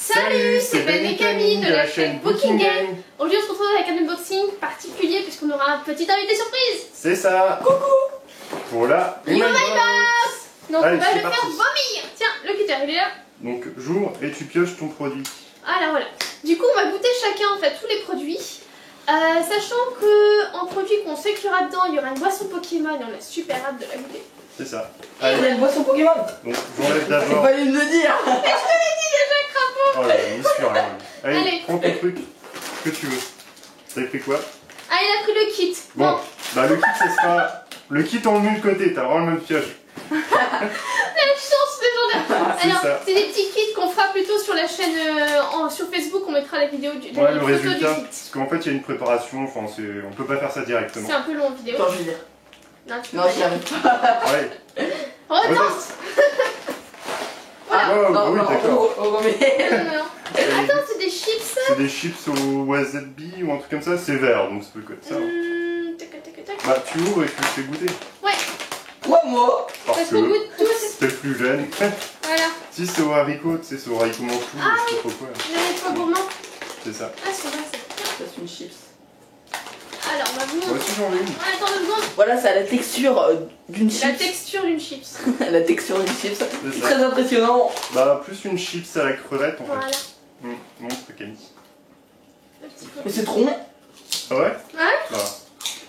Salut, c'est Ben et Camille de la chaîne Booking Game. Aujourd'hui on se retrouve avec un unboxing particulier puisqu'on aura un petit invité surprise. C'est ça. Coucou. Voilà. You my boss. Donc allez, on va le parti. faire vomir. Tiens, le cutter il est là. Donc j'ouvre et tu pioches ton produit. Voilà. Du coup on va goûter chacun en fait tous les produits. Sachant que en produit qu'on sait qu'il y aura dedans, il y aura une boisson Pokémon et on a super hâte de la goûter. C'est ça. Il y a une boisson Pokémon. Donc j'enlève Il d'abord. fallait me le dire. Mais je te l'ai dit déjà, crapaud. Oh là, il est sûr. Allez, Allez. prends ton truc. Ce que tu veux. T'as pris quoi? Ah, il a pris le kit. Bon, bah le kit ce sera. Le kit en nul côté, t'as vraiment le même pioche. La chance légendaire. C'est Alors, ça. c'est des petits kits qu'on fera plutôt sur la chaîne sur Facebook. On mettra la vidéo du Ouais, le photo résultat. du kit. Parce qu'en fait, il y a une préparation, enfin, on peut pas faire ça directement. C'est un peu long en vidéo. Attends, je vais dire. Non, tu peux Non, pas j'y dire. arrive pas. Ouais. Retente. Ah, Oh, non, oui, non, d'accord. on remet. Non. Attends, c'est des chips. C'est des chips au wasabi ou un truc comme ça, c'est vert, donc ça peut être ça. Tac. Bah tu ouvres et tu le fais goûter. Ouais, Moi. parce qu'on goûte tous. t'es le plus jeune. Voilà. Si c'est au haricot, tu sais, c'est au haricot manchou, Ah je sais pas quoi. Les fois gourmands. C'est ça. Ah, c'est vrai, c'est. Ça, c'est une chips. Alors, on va vous Moi montrer. aussi j'en ai une. Attends 2 secondes. Voilà, ça a la texture d'une La chips. texture d'une chips. La texture d'une chips. C'est C'est ça. très impressionnant. Bah plus une chips à la crevette en Voilà. fait. Montre Camille. Le petit peu. Mais c'est trop long. Ah ouais? Ouais. Bah.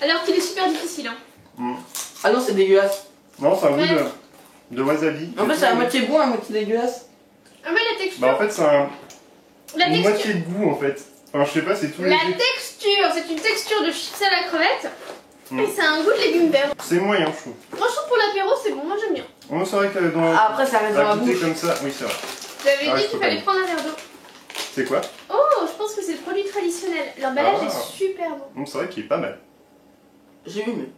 Alors qu'il est super difficile. Hein. Ah non, c'est dégueulasse. Non, c'est un goût Ouais. de wasabi. En fait, c'est à moitié bon, à moitié dégueulasse. Ah, mais la texture. Bah en fait c'est un... La une texture. moitié de goût en fait. Enfin je sais pas, c'est tout La léger. texture, c'est une texture de chips à la crevette. Mm. Et c'est un goût de légumes verts. C'est moyen je trouve. Franchement, pour l'apéro, c'est bon. Moi, j'aime bien. Oh, c'est vrai que dans Ah, après, ça reste dans à la goûter bouche. comme ça, oui c'est vrai. J'avais Ah, dit je qu'il peux fallait pas. prendre un verre d'eau. C'est quoi? Oh, je pense que c'est le produit traditionnel. L'emballage Ah. est super bon. C'est vrai qu'il est pas mal. J'ai vu, mais.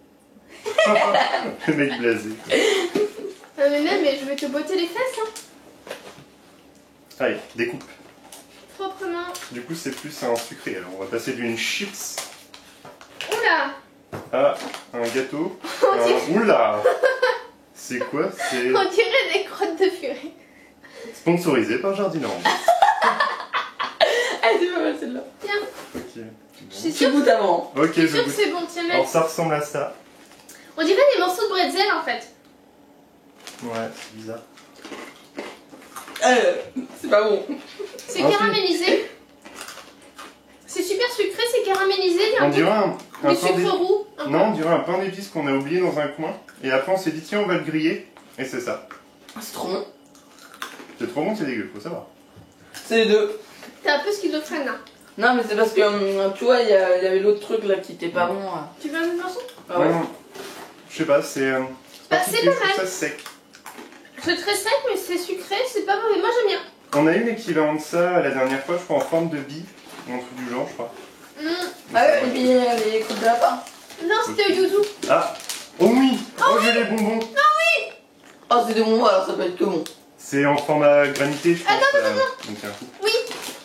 Le mec blasé. Ah, mais même, mais je vais te botter les fesses, hein. Allez, découpe. Proprement. Du coup, c'est plus un sucré. Alors, on va passer d'une chips Oula. à un gâteau. Oula! C'est quoi? C'est On dirait des crottes de purée. sponsorisé par Jardiland. Ah, c'est pas mal celle-là. Tiens, Ok. je suis Tu sûre, goûtes avant. Ok, je suis je sûre que goûte. c'est bon. Tiens, Alors, mec. ça ressemble à ça. On dirait des morceaux de bretzel en fait. Ouais, c'est bizarre. C'est pas bon. C'est Ah, caramélisé. C'est super sucré, c'est caramélisé. Il y a On un dirait peu un du pain sucre d'épices. roux. un peu. Non, on dirait un pain d'épices qu'on a oublié dans un coin. Et après, on s'est dit, tiens, on va le griller. Et c'est ça. C'est trop bon. C'est trop bon, c'est dégueu, faut savoir. C'est les deux. T'es un peu schizophrène là. Non, mais c'est parce que, tu vois, il y avait l'autre truc là qui était pas bon. Tu veux un autre morceau? Ah ouais. Non, je sais pas, c'est. Bah, c'est pas je trouve mal. ça sec. C'est très sec, mais c'est sucré, c'est pas mauvais. Moi j'aime bien. On a eu l'équivalent de ça la dernière fois, je crois, en forme de bille. Ou un truc du genre, je crois. Ah ouais, et puis les croûtes de lapin. Non, c'était au yuzu. Ah! Oh oui! Oh, j'ai les bonbons! Oh, c'est de bon, alors ça peut être que bon. C'est en format granité, je pense. Attends. Donc, un coup. Oui.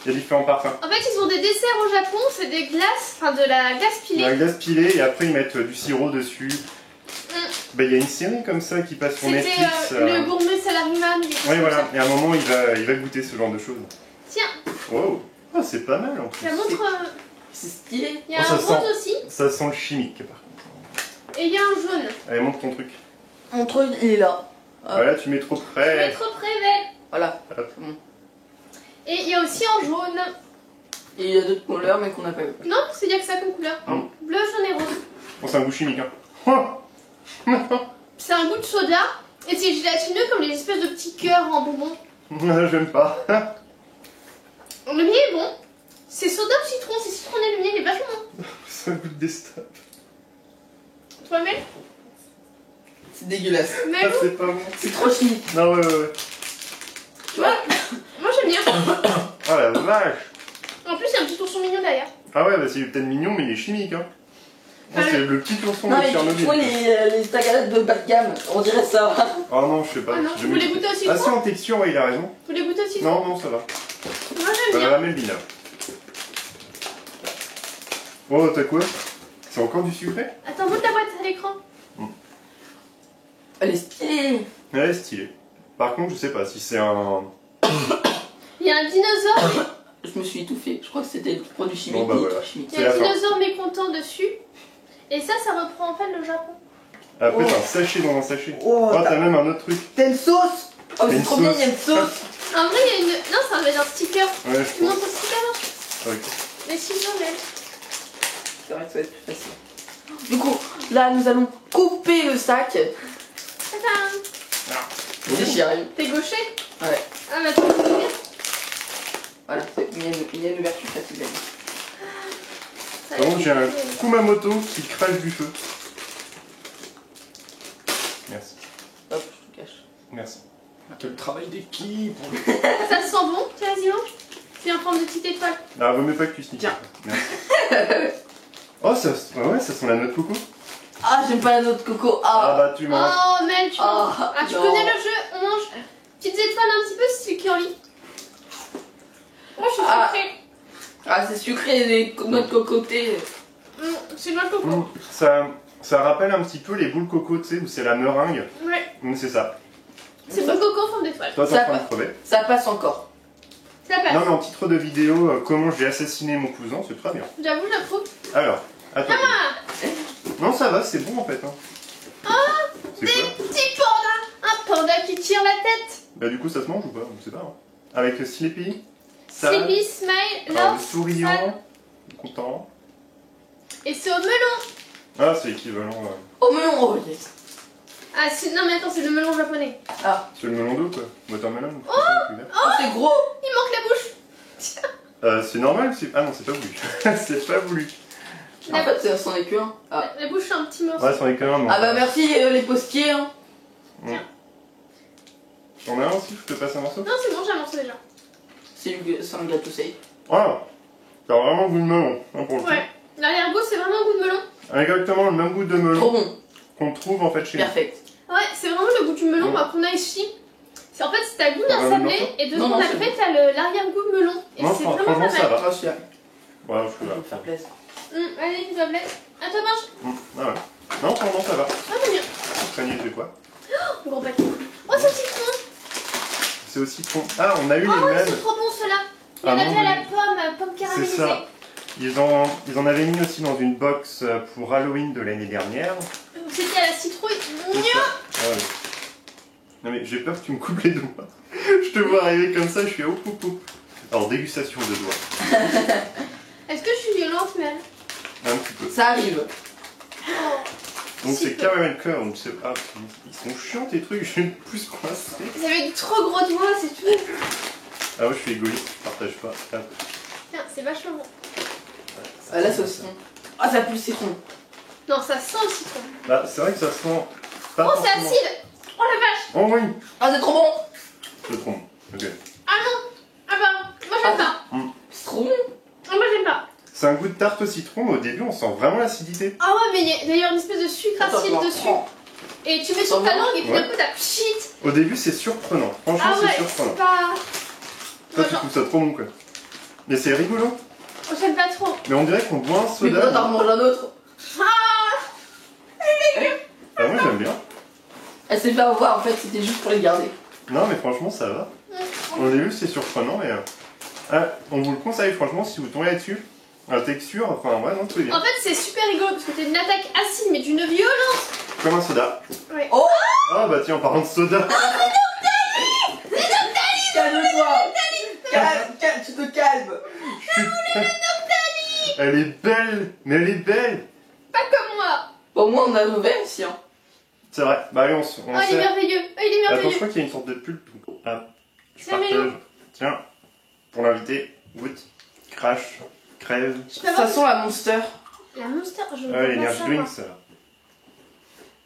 Il y a différents parfums. En fait, ils ont des desserts au Japon, c'est des glaces, enfin de la glace Il y a pilée. la glace pilée et après ils mettent du sirop dessus. Mm. Bah, il y a une série comme ça qui passe sur C'était Netflix. le gourmet salaryman. des choses Oui, comme voilà. ça. Et à un moment, il va goûter ce genre de choses. Tiens, Wow! Oh, c'est pas mal en plus. ça montre. C'est stylé. Il y a Oh, un ça rose aussi, Ça sent le chimique par contre. et il y a un jaune. Allez, montre ton truc. Mon truc, il est là. Ah. Voilà, tu mets trop Je vais près. être près, belle. Voilà. Hop. C'est bon. Et il y a aussi en jaune. Et il y a d'autres couleurs, mais qu'on n'a pas vu. Non, c'est bien que ça comme couleur. Mm. Bleu, jaune et rose. Bon, c'est un goût chimique, hein. C'est un goût de soda, et c'est gélatineux comme les espèces de petits cœurs en bonbons. J'aime pas. Le miel est bon. C'est soda au citron, c'est citronné, le miel est vachement bon. Ça goûte des stops. Toi, Mel? C'est dégueulasse. Ah, Mel, c'est pas bon. C'est trop chimique. Non, ouais. tu vois? Moi j'aime bien. Oh la vache. En plus, il y a un petit ourson mignon derrière. Ah ouais, bah c'est peut-être mignon, mais il est chimique, hein. Moi, c'est le petit ourson Non, de mais tu Tchernobyl. vois les staccadettes de bas de gamme, on dirait ça. Oh non, je sais pas. Ah non, J'ai vous voulez jamais goûter au goûté. Ah si, citron? en texture, ouais, il a raison. Vous voulez goûter au citron? Non, non, ça va. Moi j'aime bien. La Melvina. Oh, t'as quoi? C'est encore du sucré? Attends, monte la boîte à l'écran. Elle est stylée. Elle est stylée. Par contre, je sais pas si c'est un... Il Il y a un dinosaure. Je me suis étouffée. Je crois que c'était le produit chimique. Bon, bah, voilà. Chimique. Il y a un C'est la fin. dinosaure mécontent dessus. Et ça reprend en fait le Japon. Après, Oh. t'as un sachet dans un sachet. Oh, Oh, t'as même un autre truc. t'as une sauce. Oh, Une c'est trop bien, sauce. il y a une sauce. En vrai, il y a une. Non, ça va être un sticker. Ouais, je Tu montres pense. le sticker, hein. Ok. Les ciseaux, mais. C'est vrai que ça va être plus facile. Du coup, là, nous allons couper le sac. Tadam. Si j'y arrive. T'es gaucher? Ouais. Ah, bah, tu peux bien. Voilà, il y a une ouverture facile. Ça va Par contre, être j'ai un compliqué. Kumamoto qui crache du feu. Merci. Hop, je te cache. Merci. Quel travail d'équipe. Ça sent bon? Tiens, vas-y, mange. C'est en forme de petite étoile. Ah, remets pas que tu sniffes. Tiens. Merci. Oh, ça, ouais, ça sent la noix de coco. Ah, j'aime pas la noix de coco. Ah, Ah, bah, tu manges. Oh, Mel, tu manges. Ah, Ah, tu non. connais le jeu? On mange petites étoiles un petit peu, c'est curly. Oh, je suis Ah. sucrée. ah c'est sucré, les noix de cocoté. C'est noix de coco. Ça rappelle un petit peu les boules coco, tu sais, où c'est la meringue. Ouais. C'est ça. C'est bon coco en forme d'étoile. Toi, t'es Ça en train va. de crever. Ça passe encore. Ça passe. Non, mais en titre de vidéo, comment j'ai assassiné mon cousin, c'est très bien. J'avoue, j'approuve. Alors, attends. Ah, Non, ça va, c'est bon en fait. Hein. C'est des quoi petits pandas. Un panda qui tire la tête. Bah, du coup, ça se mange ou pas? On sait pas. Hein. Avec le Sleepy, ça, Sleepy, smile, alors, le love, souriant, sad. content. Et c'est au melon. Ah, c'est équivalent. Oh melon, oh yes. Ah, non, mais attends, c'est le melon japonais. Ah, C'est le melon d'eau quoi. Watermelon. oh, c'est gros. Il manque la bouche. C'est normal, c'est. Ah non, c'est pas voulu. C'est pas voulu. En fait, ça c'en est qu'un. Ah. La bouche, c'est un petit morceau. Ouais, c'en est quand même. Ah bah merci les postiers. Hein. T'en as un aussi, je te passe un morceau? Non, c'est bon, j'ai un morceau déjà. C'est un gâteau safe. Ah, t'as vraiment le goût de melon, hein, pour le coup. Ouais. L'arrière-goût, c'est vraiment un goût de melon. Exactement le même goût de Trop melon bon. qu'on trouve en fait chez nous. Perfect. Ouais, c'est vraiment le goût du melon Ouais. qu'on a ici. C'est en fait, c'est t'as le goût T'as d'un pas envie de sablé morceau et deux Non, secondes non, c'est après, bon. t'as l'arrière-goût de melon. Et Non, c'est franchement, vraiment pas ça mal. va. Ah, celui-là. Voilà, je suis Je là. vais me faire plaisir. Allez, une tablette. À toi, mange. Ah ouais. Non, franchement, ça va. Ah, t'as bien. Panier de quoi? Un gros paquet. Oh, c'est citron. C'est aussi con. Ah, on a eu Oh, les mêmes. c'est trop bon ceux-là. Il y Ah en a non, déjà mais- la pomme C'est caramélisée. ça. Ils en avaient mis aussi dans une box pour Halloween de l'année dernière. C'était à la citrouille. C'est ça. Ah ouais. Non mais j'ai peur que tu me coupes les doigts. Je te vois arriver comme ça, je suis à oup oup oup. Alors dégustation de doigts. Est-ce que je suis violente, Mel? Un petit peu. Ça arrive. Donc Si c'est peu. caramel curd, donc c'est. Ah, ils sont chiants tes trucs, je vais plus coincer. Vous avez de trop gros doigts, c'est tout. Ah ouais, je suis égoïste, je partage pas. Ah, Tiens, c'est vachement bon. Ah, là, c'est au citron. Ah, ça pue le citron. Non, ça sent le citron. Bah, c'est vrai que ça sent. Pas Oh, c'est forcément. acide. Oh la vache. Oh oui. Ah, c'est trop bon. Je me trompe. Ok. Ah non. Ah bah, moi j'aime pas. C'est trop bon. Ah, moi j'aime pas. C'est un goût de tarte au citron, mais au début on sent vraiment l'acidité. Ah ouais, mais il y a d'ailleurs une espèce de sucre Attends, acide je dessus. reprends. Et tu mets sur ta Vraiment langue et puis Ouais. d'un coup t'as pchit. Au début c'est surprenant. Franchement Ah ouais, c'est surprenant. c'est pas. Toi Moi, tu genre, trouves ça trop bon quoi. Mais c'est rigolo. oh, j'aime pas trop. Mais on dirait qu'on boit un Mais pourquoi t'en soda. remanges un autre? Ah moi j'aime bien. Elle s'est fait avoir, en fait, c'était juste pour les garder. Non mais franchement ça va. Au début c'est surprenant et on vous le conseille franchement si vous tombez là-dessus. La texture, enfin ouais non tout est bien. En fait, c'est super rigolo parce que t'as une attaque acide mais d'une violence. Comme un soda. Ouais. Oh, Ah bah tiens en parlant de soda. calme-toi. Tu te calmes. Elle est belle. Mais elle est belle. Pas comme moi. Bon, au moins, on a nos verres ici. Hein. C'est vrai. Bah allez on Oh, il est sert. merveilleux. Oh, il est Attends je merveilleux. crois qu'il y a une sorte de pulpe. Ah, je C'est mignon. partage. Tiens. Pour l'invité. Goûte. Crash. Crève. Je peux Ça avoir sent la Monster. la Monster. Je veux Ah, pas l'énergie ça, drink moi. ça.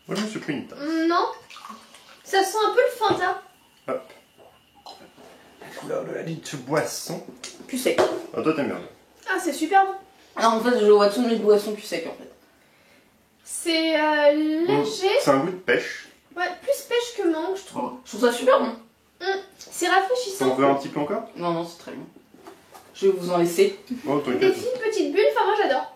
Moi je me suis pris une tasse. Non. Ça sent un peu le Fanta. Hop. La couleur de la dite boisson. Plus sec. Ah toi t'aimes bien. Ah, c'est super bon. Non, en fait, je vois toutes mes boissons plus secs, en fait. C'est léger. C'est un goût de pêche. Ouais, plus pêche que mangue, je trouve. Je trouve ça super bon. C'est T'en rafraîchissant. veux un petit peu encore? Non, non, c'est très bon. Je vais vous en laisser. Oh Des t'inquiète. fines petites bulles, enfin moi j'adore.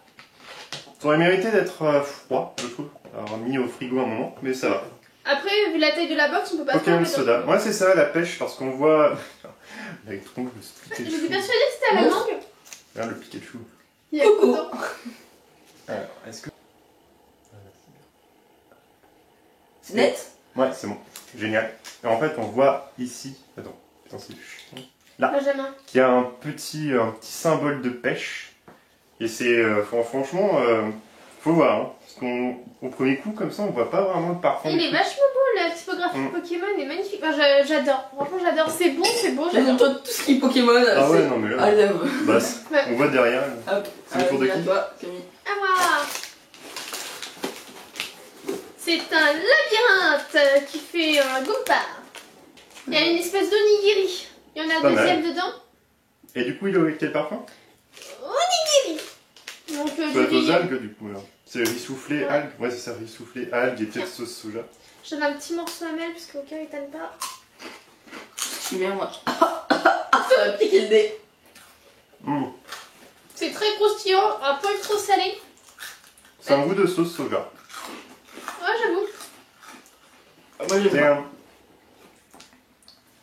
Ça aurait mérité d'être froid, je trouve. Alors mis au frigo un moment, mais ça va. Après, vu la taille de la box, on peut pas Pokémon faire soda. Moi c'est ça la pêche parce qu'on voit Avec tronc, le Pikachu. J'étais persuadée que c'était à la mangue. Regarde le Pikachu. Il y a Coucou. dedans. Alors, est-ce que... C'est net? Ouais, c'est bon. Génial. Et en fait, on voit ici... Attends, putain, c'est chiant. Benjamin. Qu'il y a un petit symbole de pêche. Et c'est... franchement, faut voir. Hein, parce qu'au premier coup, comme ça, on voit pas vraiment le parfum. Il est vachement beau, la typographie Pokémon est magnifique. Enfin, j'adore. Franchement, j'adore. C'est bon, J'aime j'adore. toi tout ce qui est Pokémon. Ah ouais, c'est- non mais I là... love. Bah, Ouais. on voit derrière. Là. Hop. C'est le tour de à qui? toi, Camille. À moi. C'est un labyrinthe qui fait un Goomba. Il y a une espèce d'onigiri. Il y en a Pas un deuxième mal. dedans. Et du coup, il aurait quel parfum? Onigiri. Donc, Ça doit être aux du algues du coup là. C'est riz soufflé, Ouais. algues. Ouais, c'est ça, riz soufflé, algues et peut-être sauce soja. je donne un petit morceau à Mel parce qu'au cas où il t'aime pas. Tu mets moi. Ça va piquer le nez. Mmh. C'est très croustillant, un peu trop salé. C'est un goût de sauce soja. Ouais, j'avoue. Ah, moi j'aime C'est pas.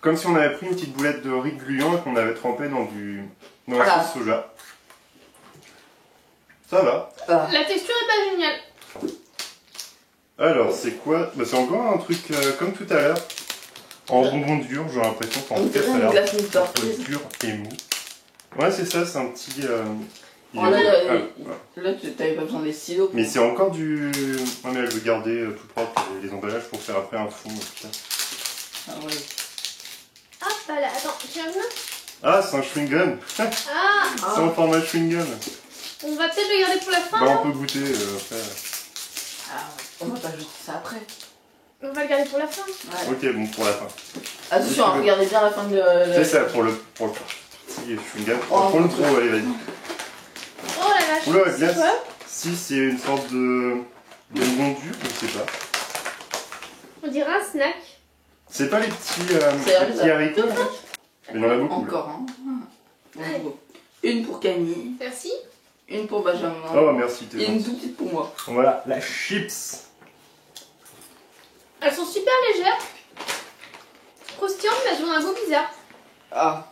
comme si on avait pris une petite boulette de riz gluant et qu'on avait trempé dans la Voilà. sauce soja. Ça va. Ah. La texture est pas géniale. Alors, c'est quoi? Bah, c'est encore un truc comme tout à l'heure. En bonbon dur, j'ai l'impression qu'en On fait dirait ça a une l'air glace entre tortue. dur et mou. Ouais, c'est ça, c'est un petit. Il Oh, est- là, ah, là, ouais. là, tu t'avais pas besoin des stylos. Mais c'est encore du. Ouais, mais là, je veux garder tout propre les emballages pour faire après un fond. Putain. Ah ouais. Hop là, attends, j'ai un autre. Ah, c'est un chewing-gum. Ah, C'est en format chewing-gum. on va peut-être le garder pour la fin. Bah, non on peut goûter après. Ah, on va pas jeter ça après. On va le garder pour la fin. Ouais. Ok, bon, pour la fin. Attention, hein, regardez bien la fin de. C'est ça, pour le petit chewing-gum. Oh, Prends le trop, allez, vas-y. Oh la vache. Oula, la c'est glace. quoi? Si, c'est une sorte de bonbon dur, je sais pas. On dirait un snack. C'est pas les petits, C'est petits haricots là? Mais il y en a beaucoup. là. Encore, hein. Bon, Allez. bon. Une pour Camille, Merci. une pour Benjamin. Oh, merci, Et t'es une gentil. toute petite pour moi. Voilà, la chips. Elles sont super légères. Croustillantes, mais elles ont un goût bizarre. Ah.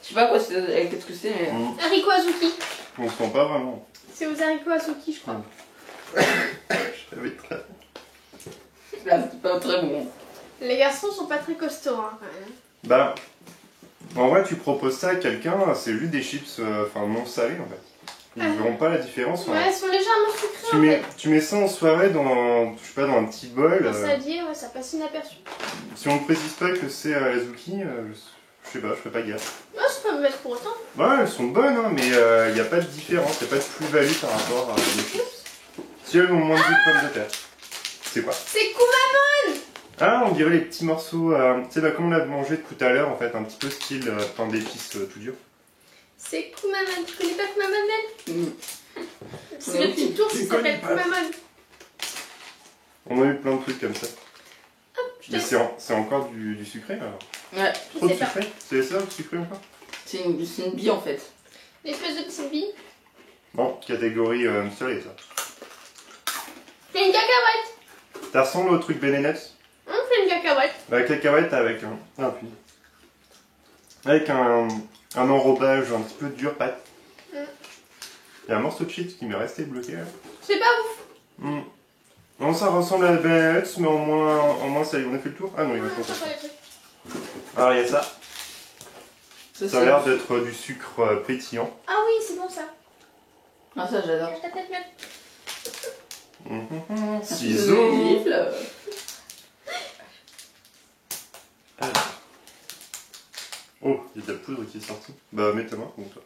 Je sais pas quoi qu'est-ce que c'est, mais. Haricots azuki. On se sent pas vraiment. C'est aux haricots azuki, je crois. Je savais très. Là, c'est pas très bon. Les garçons sont pas très costauds, hein, quand même. Bah, en vrai, tu proposes ça à quelqu'un, c'est juste des chips enfin non salés en fait. Ils Ah. verront pas la différence. Ouais, elles sont légèrement sucrées Tu en mets, fait. tu mets ça en soirée dans, je sais pas, dans un petit bol. Un saladier, ouais, ça passe inaperçu. Si on ne précise pas que c'est à la zucchini, je sais pas, je ferai pas gaffe. Ouais, c'est pas mauvais pour autant. Ouais, elles sont bonnes, hein, mais il n'y a pas de différence, il n'y a pas de plus-value par rapport à des chips. Si elles ont moins de pommes de terre. C'est quoi? C'est Kumamon. Ah, on dirait les petits morceaux, tu sais, bah, comme on a mangé tout à l'heure, en fait, un petit peu style pain d'épices tout dur. C'est Kumamon. Tu connais pas Kumamon, Mel? Mm. C'est Ouais, le petit ours qui je connais s'appelle pas. Kumamon. On a eu plein de trucs comme ça. Je Mais te- c'est encore du sucré alors? Ouais, Trop de sais pas. sucré? C'est ça, le sucré encore? c'est une bille en fait. Une espèce de petite bille. Bon, catégorie salée ça. C'est une cacahuète. Ça ressemble au truc Benenets? On fait une cacahuète. La cacahuète avec un... Ah, puis... Avec un enrobage un petit peu dur, pâte. Mm. Il y a un morceau de chips qui m'est resté bloqué là. C'est pas ouf. Mm. Non, ça ressemble à la Benenets, mais en moins salé. On a fait le tour? Ah non, il va Ouais, pas ça pas les trucs. Alors il y a ça. Ça a c'est- l'air d'être du sucre pétillant. Ah oui, c'est bon ça. Ah, ça j'adore. Cache ta tête, Mel. Ciseaux. Gifle. Oh, il y a de la poudre qui est sortie. Bah, mets ta main contre toi.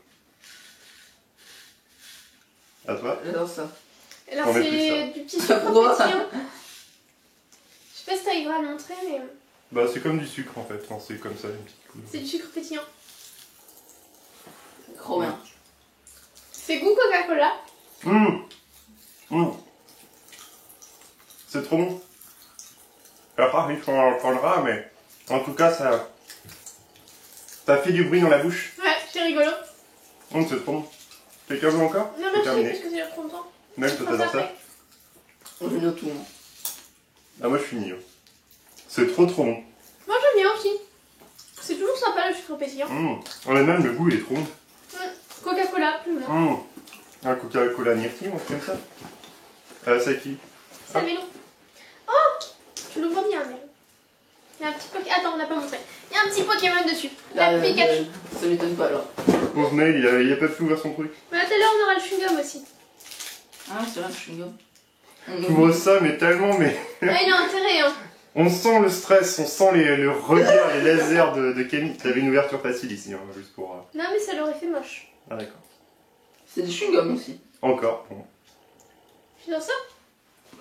À toi. J'adore ça. Alors On met c'est plus ça. du petit Ça sucre pourra. pétillant. Je sais pas si t'arriveras à le montrer, mais Bah, c'est comme du sucre en fait. Enfin, c'est comme ça, une petite poudre. c'est du sucre pétillant. Trop bien. C'est goût Coca-Cola. C'est trop bon. Alors, il faut en prendra, mais en tout cas, ça fait du bruit dans la bouche. Ouais, c'est rigolo. C'est trop bon. Quelqu'un veut encore? Non, C'est merci, terminé. parce que ça dure trop longtemps. Mec, toi, t'adores ça? Je note tout. Hein. Ah, moi, je suis mignon. C'est trop bon. Moi j'aime bien aussi. C'est toujours sympa le sucre pétillant. On a même le goût, il est trop bon. Coca-Cola, plus bon. Un Coca-Cola Nirti, on fait comme ça. C'est qui? C'est un melon. Oh, tu l'ouvres bien, mais. Il y a un petit Pokémon. Attends, on n'a pas montré. Il y a un petit Pokémon dessus. La Pikachu. Ça m'étonne pas alors. Pauvre Mail, il a pas pu ouvrir son truc. Mais tout à l'heure, on aura le chewing-gum aussi. Ah, c'est vrai, le chewing-gum. J'ouvre ça, mais tellement, mais. Ah, il a intérêt, hein. On sent le stress, on sent le regard, les lasers de Camille. T'avais une ouverture facile ici, hein, juste pour. Non, mais ça l'aurait fait moche. Ah, d'accord. C'est du chewing-gum aussi. Encore. Bon. Je suis dans ça?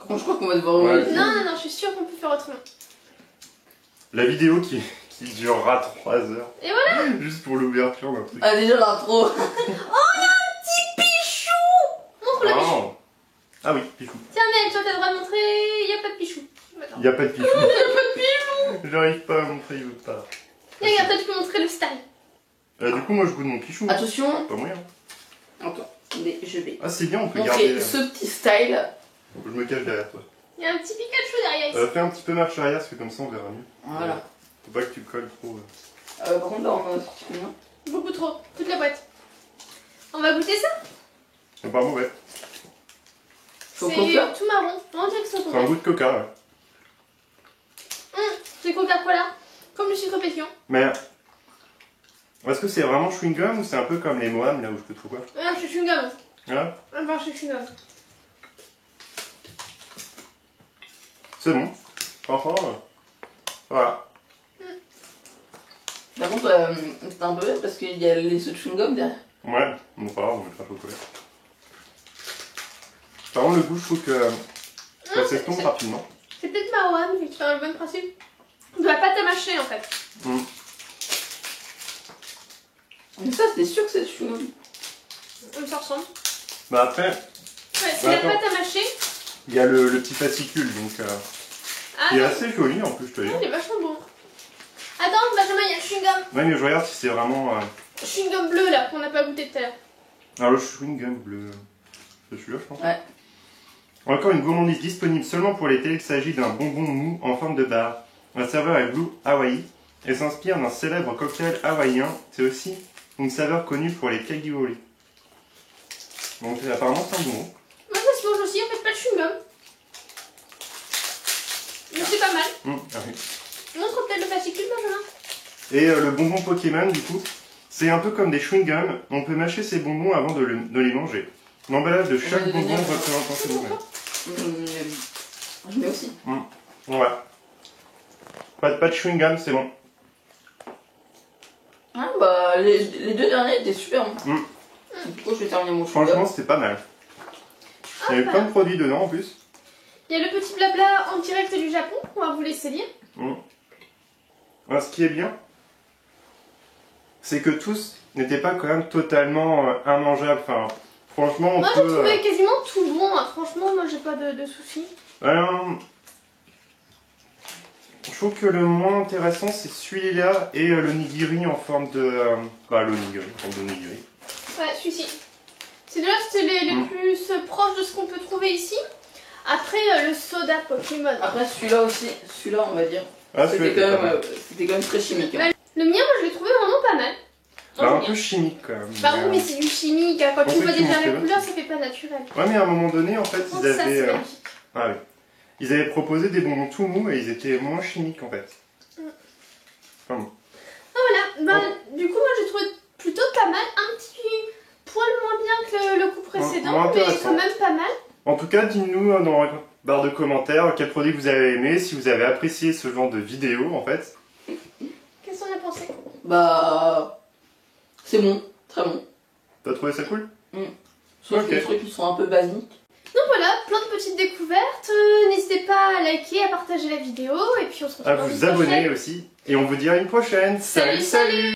Je crois qu'on va devoir Ouais. ouvrir. Non, je suis sûre qu'on peut faire autrement. La vidéo qui durera 3 heures. Et voilà. Juste pour l'ouverture d'un truc. Ah, déjà l'intro. Oh, il y a un petit Pichou. Montre le Pichou. Ah oui, Pichou. Tiens, Mel, toi, t'as le droit de montrer. Il n'y a pas de Pichou. Attends. Il y a pas de Pichou. Il n'y a pas de Pichou. J'arrive pas à montrer, il veut pas. Et regarde, toi, tu peux montrer le style. Du coup, moi je goûte mon Pichou. Attention. Pas moyen. Attends, mais je vais Ah, c'est bien, on peut montrer garder. ce petit style. Je me cache derrière toi. Il y a un petit Pikachu derrière ici. Fais un petit peu marche arrière, parce que comme ça on verra mieux. Voilà. Faut pas que tu colles trop. Par contre, là, on a combien? Beaucoup trop. Toute la boîte. On va goûter ça. C'est pas mauvais. Faut C'est Coca. tout marron. On dirait que c'est au C'est un Coca. goût de coca, ouais. C'est Coca-Cola. Comme le sucre pétillant. Mais. Est-ce que c'est vraiment chewing-gum ou c'est un peu comme les Moam là où je peux trouver quoi? Ah, je suis chewing-gum. Hein? Ah, bah, je suis chewing-gum. C'est bon. Franchement, voilà. Par contre, c'est un peu bête parce qu'il y a les autres chewing-gum derrière. Ouais, bon, pas grave, on mettra chocolat. Par contre, le goût, je trouve que ça s'estompe rapidement. C'est peut-être Maroam, mais tu fais le bon principe. Tu dois pas t'amâcher en fait. Mais ça, c'est sûr que c'est du chewing-gum. Ça ressemble. Bah après, Ouais, c'est Bah, la attends. pâte à mâcher. il y a le petit fascicule, donc Ah, il est non. assez joli en plus, je te dis. Il est vachement bon. Attends, Benjamin, il y a le chewing-gum. Ouais, mais je regarde si c'est vraiment. Le chewing-gum bleu là, qu'on n'a pas goûté tout à l'heure. Alors le chewing-gum bleu. C'est celui-là, je pense. Ouais. Encore une gourmandise disponible seulement pour l'été. Il s'agit d'un bonbon mou en forme de barre. La saveur est Blue Hawaii et s'inspire d'un célèbre cocktail hawaïen. C'est aussi une saveur connue pour les cakes du Holly. Donc apparemment c'est un bonbon. Moi, ça se mange aussi, en fait, pas de chewing-gum. Mais c'est pas mal. Ah oui. Montre peut-être le fascicule, Benjamin. Et le bonbon Pokémon, du coup, c'est un peu comme des chewing-gums. On peut mâcher ces bonbons avant de les manger. L'emballage de chaque Ouais, bonbon ouais. représente un phénomène. Je mets aussi. Voilà. Pas de chewing-gum, c'est bon. Ah bah, les deux derniers étaient super bons. Du coup, je vais terminer mon chewing-gum. Franchement, c'était pas mal. Il y avait plein de produits dedans en plus. Il y a le petit blabla en direct du Japon, on va vous laisser lire. Alors, ce qui est bien, c'est que tous n'étaient pas quand même totalement immangeables. Enfin, franchement, on Moi, j'ai peut. trouvé quasiment tout bon. Hein. Franchement, moi, j'ai pas de soucis. Je trouve que le moins intéressant, c'est celui-là et le nigiri en forme de. L'onigiri, en forme de nigiri. Ouais, celui-ci. C'est là que c'est les plus proches de ce qu'on peut trouver ici. Après, le soda Pokémon. Après, celui-là aussi, celui-là, on va dire. Ah, C'était celui-là, quand même très chimique. Hein. Le mien, moi, je l'ai trouvé vraiment pas mal. un peu chimique quand même. Bah oui, mais c'est du chimique. Hein. Quand En tu fait, vois tu déjà montres la le couleur, ça fait pas naturel. Ouais, mais à un moment donné, en fait, Oh, ils ça, avaient. c'est magnifique. Ah oui. Ils avaient proposé des bonbons tout mous et ils étaient moins chimiques en fait. Enfin bon. Ah, voilà. Ben, du coup, moi, j'ai trouvé plutôt pas mal. Un petit poil moins bien que le coup précédent, moins mais intéressant. quand même pas mal. En tout cas, dites-nous dans la barre de commentaires quel produit vous avez aimé, si vous avez apprécié ce genre de vidéo en fait. Qu'est-ce qu'on a pensé? Bah, c'est bon, très bon. T'as trouvé ça cool? Sauf Ok. que les trucs qui sont un peu basiques. Donc voilà, plein de petites découvertes. N'hésitez pas à liker, à partager la vidéo. Et puis on se retrouve À dans une vous abonner prochaine. aussi. Et on vous dit à une prochaine. Salut, salut.